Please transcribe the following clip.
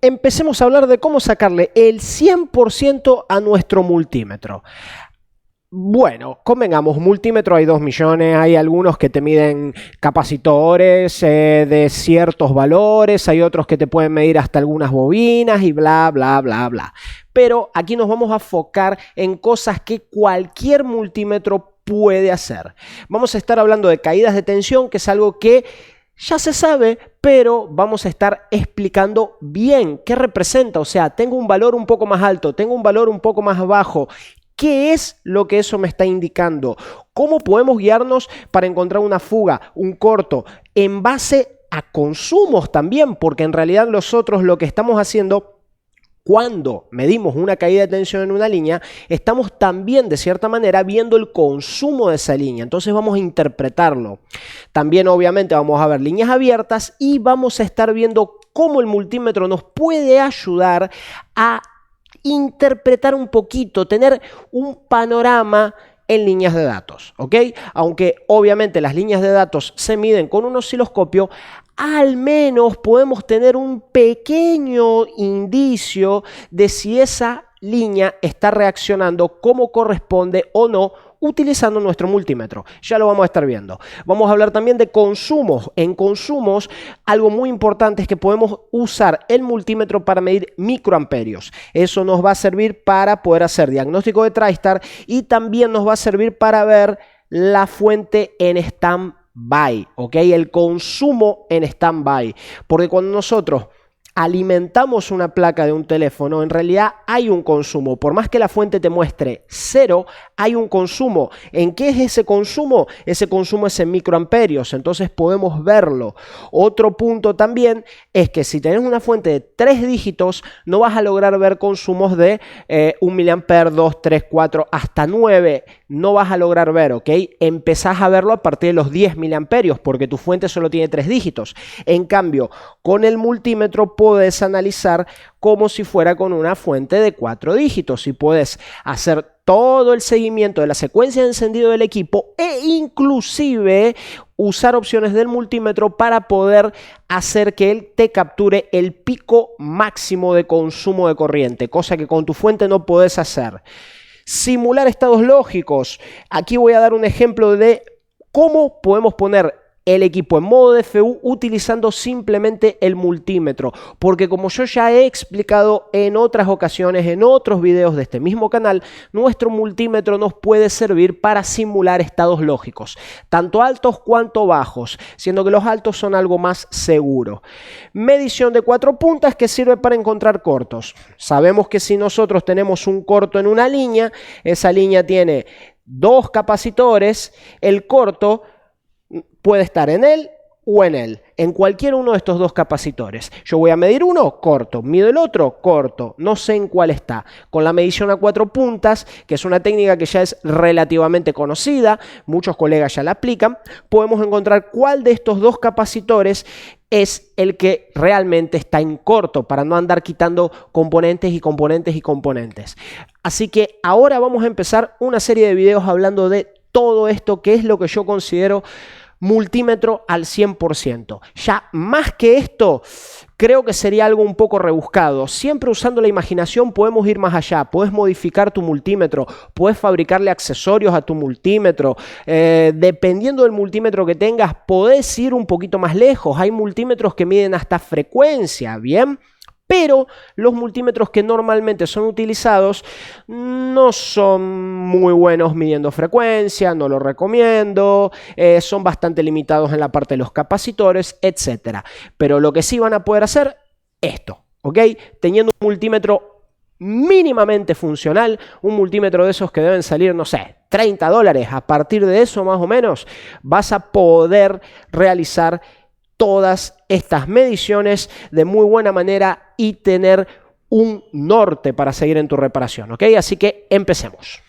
empecemos a hablar de cómo sacarle el 100% a nuestro multímetro. Bueno, convengamos, multímetro hay 2 millones, hay algunos que te miden capacitores de ciertos valores, hay otros que te pueden medir hasta algunas bobinas y bla, bla, bla, bla. Pero aquí nos vamos a enfocar en cosas que cualquier multímetro puede hacer. Vamos a estar hablando de caídas de tensión, que es algo que ya se sabe, pero vamos a estar explicando bien qué representa. O sea, tengo un valor un poco más alto, tengo un valor un poco más bajo. ¿Qué es lo que eso me está indicando? ¿Cómo podemos guiarnos para encontrar una fuga, un corto, en base a consumos también? Porque en realidad nosotros lo que estamos haciendo cuando medimos una caída de tensión en una línea, estamos también de cierta manera viendo el consumo de esa línea. Entonces vamos a interpretarlo. También obviamente vamos a ver líneas abiertas y vamos a estar viendo cómo el multímetro nos puede ayudar a interpretar un poquito, tener un panorama en líneas de datos, ¿ok? Aunque obviamente las líneas de datos se miden con un osciloscopio, al menos podemos tener un pequeño indicio de si esa línea está reaccionando como corresponde o no utilizando nuestro multímetro. Ya lo vamos a estar viendo. Vamos a hablar también de consumos. En consumos, algo muy importante es que podemos usar el multímetro para medir microamperios. Eso nos va a servir para poder hacer diagnóstico de TriStar y también nos va a servir para ver la fuente en stand-by, ¿ok? El consumo en stand-by. Porque cuando nosotros alimentamos una placa de un teléfono, en realidad hay un consumo. Por más que la fuente te muestre 0, hay un consumo. ¿En qué es ese consumo? Ese consumo es en microamperios, entonces podemos verlo. Otro punto también es que si tenés una fuente de 3 dígitos, no vas a lograr ver consumos de 1 miliampere, 2, 3, 4, hasta 9. No vas a lograr ver, ¿ok? Empezás a verlo a partir de los 10 miliamperios, porque tu fuente solo tiene 3 dígitos. En cambio, con el multímetro puedes analizar como si fuera con una fuente de 4 dígitos y puedes hacer todo el seguimiento de la secuencia de encendido del equipo e inclusive usar opciones del multímetro para poder hacer que él te capture el pico máximo de consumo de corriente, cosa que con tu fuente no podés hacer. Simular estados lógicos. Aquí voy a dar un ejemplo de cómo podemos poner el equipo en modo DFU utilizando simplemente el multímetro, porque como yo ya he explicado en otras ocasiones, en otros videos de este mismo canal, nuestro multímetro nos puede servir para simular estados lógicos, tanto altos cuanto bajos, siendo que los altos son algo más seguro. Medición de 4 puntas que sirve para encontrar cortos. Sabemos que si nosotros tenemos un corto en una línea, esa línea tiene 2 capacitores, el corto puede estar en él o en él, en cualquier uno de estos 2 capacitores. Yo voy a medir uno, corto, mido el otro, corto, no sé en cuál está. Con la medición a 4 puntas, que es una técnica que ya es relativamente conocida, muchos colegas ya la aplican, podemos encontrar cuál de estos 2 capacitores es el que realmente está en corto, para no andar quitando componentes y componentes y componentes. Así que ahora vamos a empezar una serie de videos hablando de todo esto, que es lo que yo considero multímetro al 100%. Ya más que esto, creo que sería algo un poco rebuscado. Siempre usando la imaginación podemos ir más allá. Puedes modificar tu multímetro, puedes fabricarle accesorios a tu multímetro. Dependiendo del multímetro que tengas, podés ir un poquito más lejos. Hay multímetros que miden hasta frecuencia, ¿bien? Pero los multímetros que normalmente son utilizados no son muy buenos midiendo frecuencia, no lo recomiendo, son bastante limitados en la parte de los capacitores, etc. Pero lo que sí van a poder hacer, esto, ¿ok? Teniendo un multímetro mínimamente funcional, un multímetro de esos que deben salir, no sé, $30, a partir de eso más o menos, vas a poder realizar todas estas mediciones de muy buena manera y tener un norte para seguir en tu reparación, ¿ok? Así que empecemos.